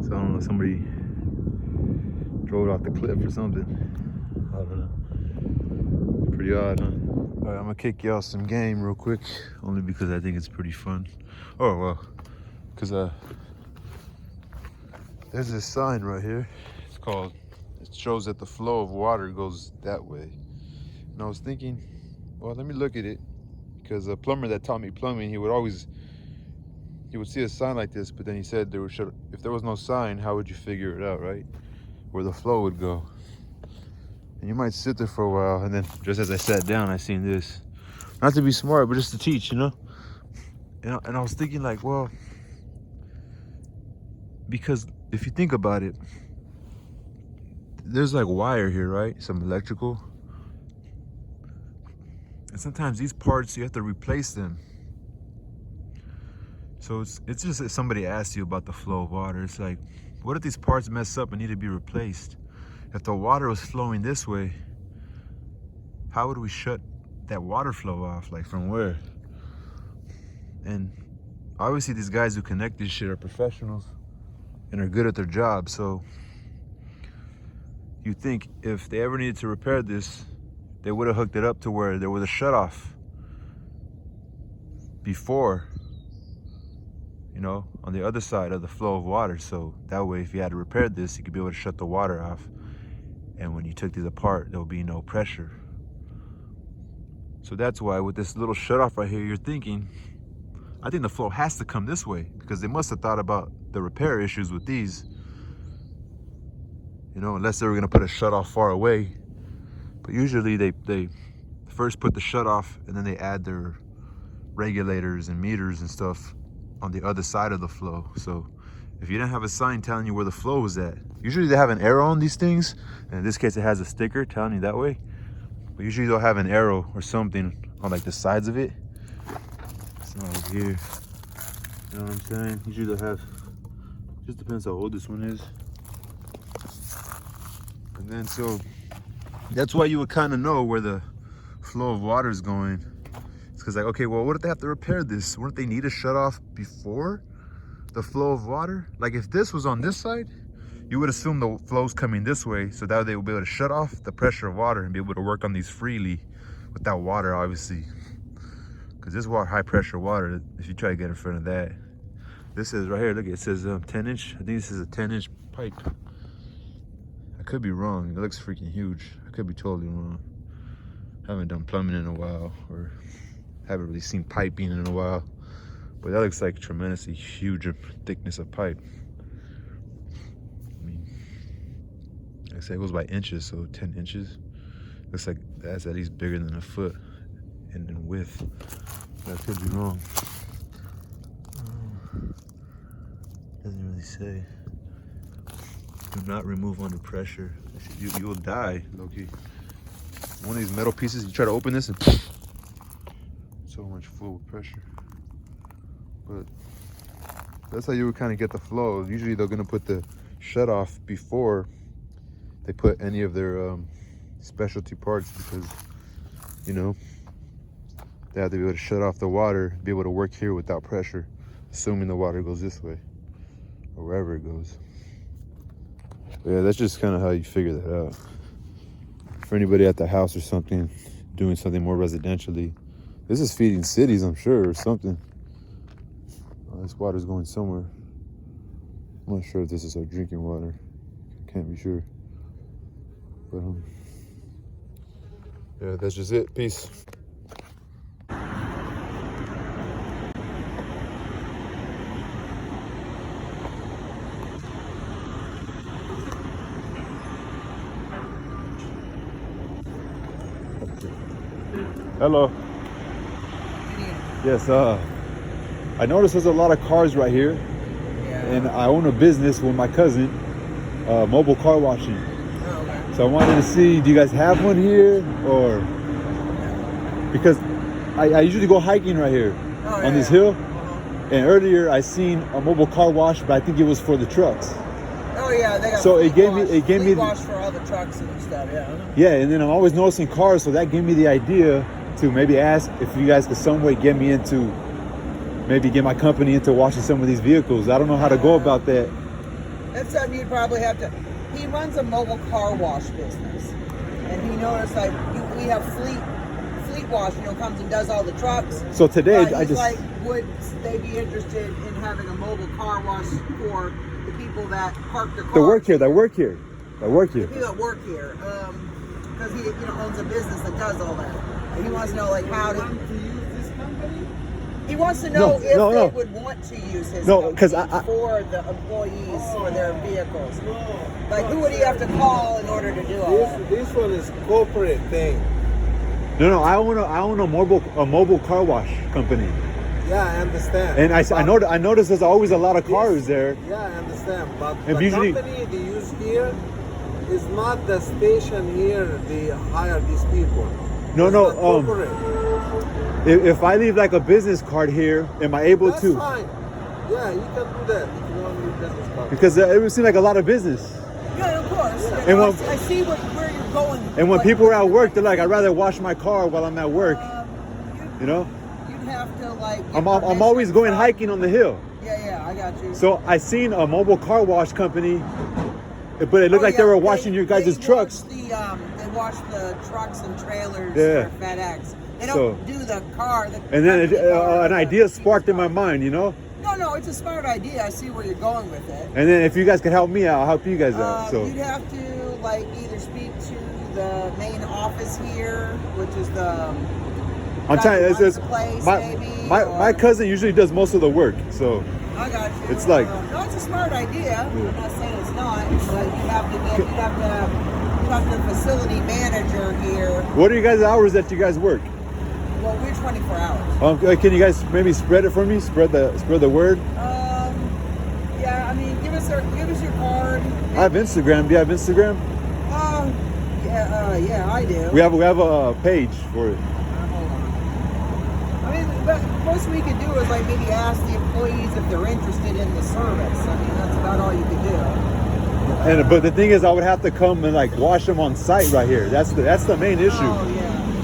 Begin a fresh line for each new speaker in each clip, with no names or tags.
So I don't know, somebody drove off the cliff or something. I don't know. Pretty odd, huh? All right, I'm gonna kick y'all some game real quick, only because I think it's pretty fun. Oh, well, because there's this sign right here. It shows that the flow of water goes that way. And I was thinking, well, let me look at it, because a plumber that taught me plumbing, he would see a sign like this, but then he said if there was no sign, how would you figure it out, right? Where the flow would go. And you might sit there for a while, and then just as I sat down, I seen this. Not to be smart, but just to teach, you know? And I was thinking like, well, because if you think about it, there's like wire here, right? Some electrical. And sometimes these parts, you have to replace them. So it's just if somebody asks you about the flow of water, it's like, what if these parts mess up and need to be replaced? If the water was flowing this way, how would we shut that water flow off? Like from where? And obviously these guys who connect this shit are professionals and are good at their job. So you think if they ever needed to repair this, they would have hooked it up to where there was a shut off before, you know, on the other side of the flow of water. So that way, if you had to repair this, you could be able to shut the water off. And when you took these apart, there will be no pressure. So that's why with this little shut off right here, you're thinking, I think the flow has to come this way, because they must have thought about the repair issues with these. You know, unless they were gonna put a shut off far away. But usually they first put the shut off and then they add their regulators and meters and stuff on the other side of the flow. So if you didn't have a sign telling you where the flow was at, usually they have an arrow on these things. And in this case, it has a sticker telling you that way. But usually they'll have an arrow or something on like the sides of it. It's not over here. You know what I'm saying? Usually they'll have, just depends how old this one is. And then so that's why you would kind of know where the flow of water is going. It's because like, okay, well, what if they have to repair this? Wouldn't they need a shut off before the flow of water? Like if this was on this side, you would assume the flow's coming this way, so that way they will be able to shut off the pressure of water and be able to work on these freely without water, obviously. Because this water, high pressure water, if you try to get in front of that, this is right here, look, it says 10 inch. I think this is a 10-inch pipe. I could be wrong, it looks freaking huge. I could be totally wrong. Haven't done plumbing in a while, or haven't really seen piping in a while. But that looks like tremendously huge thickness of pipe. I mean, like I said, it goes by inches, so 10 inches. Looks like that's at least bigger than a foot in width. But I could be wrong. Doesn't really say. Do not remove under pressure. You will die, low-key. One of these metal pieces, you try to open this and so much full of pressure. But that's how you would kind of get the flow. Usually they're gonna put the shut off before they put any of their specialty parts, because, you know, they have to be able to shut off the water, be able to work here without pressure, assuming the water goes this way or wherever it goes. But yeah, that's just kind of how you figure that out. For anybody at the house or something, doing something more residentially, this is feeding cities, I'm sure, or something. Oh, this water's going somewhere. I'm not sure if this is our drinking water. Can't be sure. But yeah, that's just it. Peace. Hello. Yes, I noticed there's a lot of cars right here. Yeah. And I own a business with my cousin, mobile car washing. Oh, okay. So I wanted to see, do you guys have one here? Or because I usually go hiking right here on this hill. And earlier I seen a mobile car wash, but I think it was for the trucks.
Oh yeah, they got
so it gave me
wash for all the trucks and stuff. Yeah.
Yeah, and then I'm always noticing cars, so that gave me the idea to maybe ask if you guys could some way get me into, maybe get my company into washing some of these vehicles. I don't know how to go about that.
That's something you'd probably have to. He runs a mobile car wash business, and he noticed like we have fleet wash. Comes and does all the trucks.
So today
But
I
he's
just
like, would they be interested in having a mobile car wash for the people that park their cars?
that work here.
The people that work here, because he owns a business that does all that. And he wants to know like how to. He wants to know if they would want to use his company for the employees for their vehicles. Like, who would he have to call in order to do all that?
This one is corporate thing.
No, I own a mobile car wash company.
Yeah, I understand.
And I noticed there's always a lot of cars there.
Yeah, I understand. But
And
the
usually-
company they use here is not the station here. They hire these people.
No,
It's
no,
not corporate.
If I leave like a business card here, am I able
That's
to?
fine. Yeah, you can do that if you don't need business card.
Because it would seem like a lot of business.
Yeah, of course.
Yeah.
And when-
I see where you're going.
And when
like,
people are at work, they're like, I'd rather wash my car while I'm at work. You know?
You'd have to like. get
I'm
permission
always going
from-
hiking on the hill.
Yeah, I got you.
So I seen a mobile car wash company, but it looked like they were washing your guys' trucks.
They wash the trucks and trailers
Yeah.
for FedEx. They
So-
don't do the car.
And then
company car,
an idea sparked in my mind, you know?
No, it's a smart idea. I see where you're going with it.
And then if you guys could help me out, I'll help you guys out. So
You'd have to like either speak to the main office here, which is the.
I'm telling you,
runs
it's
the place,
my,
maybe,
my
or-
cousin usually does most of the work. So
I got you.
It's like-
no, it's a smart idea. I'm not saying it's not, but you'd have to the facility manager here.
what are you guys' hours that you guys work?
Well, we're 24 hours.
Can you guys maybe spread it for me? Spread the word.
Yeah, I mean, give us your card.
I have Instagram. Do you have Instagram?
Yeah, I do.
We have a page for it.
Hold on. I mean, but most we could do is like maybe ask the employees if they're interested in the service. I mean, that's about all you could do.
But the thing is, I would have to come and like wash them on site right here. That's the main issue.
Oh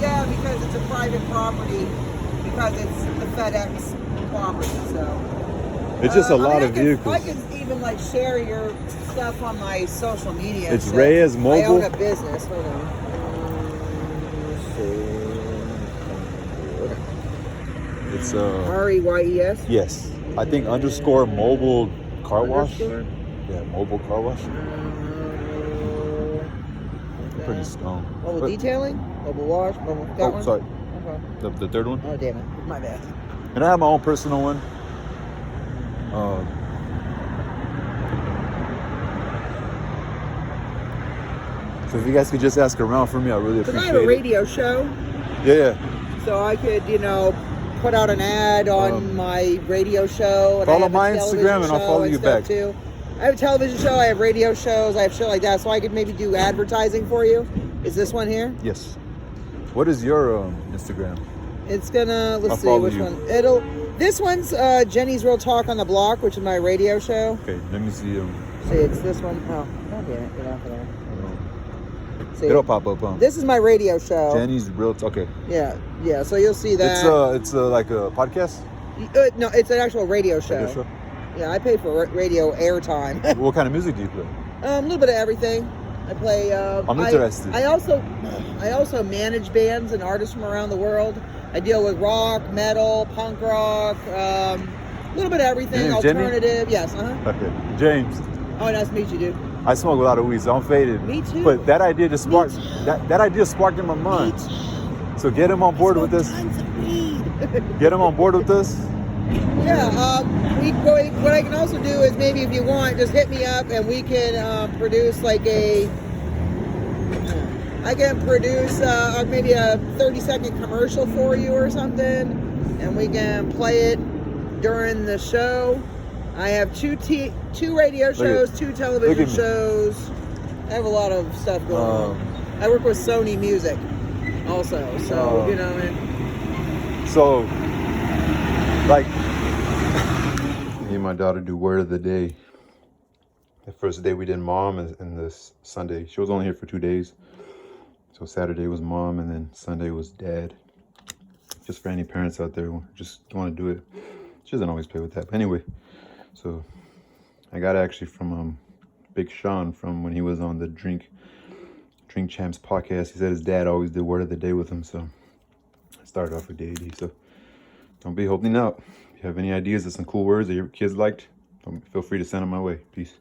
yeah, because it's a private property, because it's the FedEx property. So
It's just a lot
I
of
can-
vehicles.
I can even like share your stuff on my social media.
It's
and
Reyes
stuff.
Mobile?
I own a business. Hold on.
It's
REYES.
yes. I think underscore mobile car wash.
Underscore?
Yeah, mobile car wash. I'm pretty stoned.
Mobile
But-
detailing, mobile wash, mobile. That
Oh,
one?
sorry.
Okay.
The third one.
Oh damn it, my bad.
And I have my own personal one. So if you guys could just ask around for me, I really
Because I
appreciate
have a
it.
radio show,
Yeah.
so I could, put out an ad on my radio show. And
follow
I have a
my
television
Instagram and I'll
show
follow
and
you
stuff
back.
Too. I have a television show. I have radio shows. I have shit like that, so I could maybe do advertising for you. Is this one here?
Yes. What is your Instagram?
It's gonna. Let's
I'll
see
follow
which
you.
one. This one's Jenny's Real Talk on the Block, which is my radio show.
Okay, let me see.
See, it's this one. Oh, God damn it! Get off of there. See,
It'll pop up.
this is my radio show.
Jenny's real. Okay.
Yeah. So you'll see that.
It's like a podcast.
No, it's an actual radio show.
Radio show?
Yeah, I pay for radio airtime.
What kind of music do you play?
A little bit of everything. I play.
I'm interested.
I also manage bands and artists from around the world. I deal with rock, metal, punk rock, a little bit of everything.
Your name's Jenny?
Alternative. Yes.
Okay. James.
Oh, nice to meet you, dude.
I smoke a lot of weed, so I'm faded.
Me too.
But that idea just sparked. That idea sparked in my mind. So get him on board with this.
Tons of weed.
Get him on board with this.
Yeah, what I can also do is maybe if you want, just hit me up and we can produce like I can produce maybe a 30-second commercial for you or something, and we can play it during the show. I have two radio shows, 2 television
me.
shows. I have a lot of stuff going on. I work with Sony Music also, so
So, like, me and my daughter do word of the day. The first day we did mom, and this Sunday. She was only here for 2 days. So Saturday was mom, and then Sunday was dad. Just for any parents out there who just want to do it. She doesn't always play with that. But anyway, so I got it actually from Big Sean from when he was on the Drink Champs podcast. He said his dad always did word of the day with him, so I started off with deity. So don't be holding out. If you have any ideas of some cool words that your kids liked, feel free to send them my way. Peace.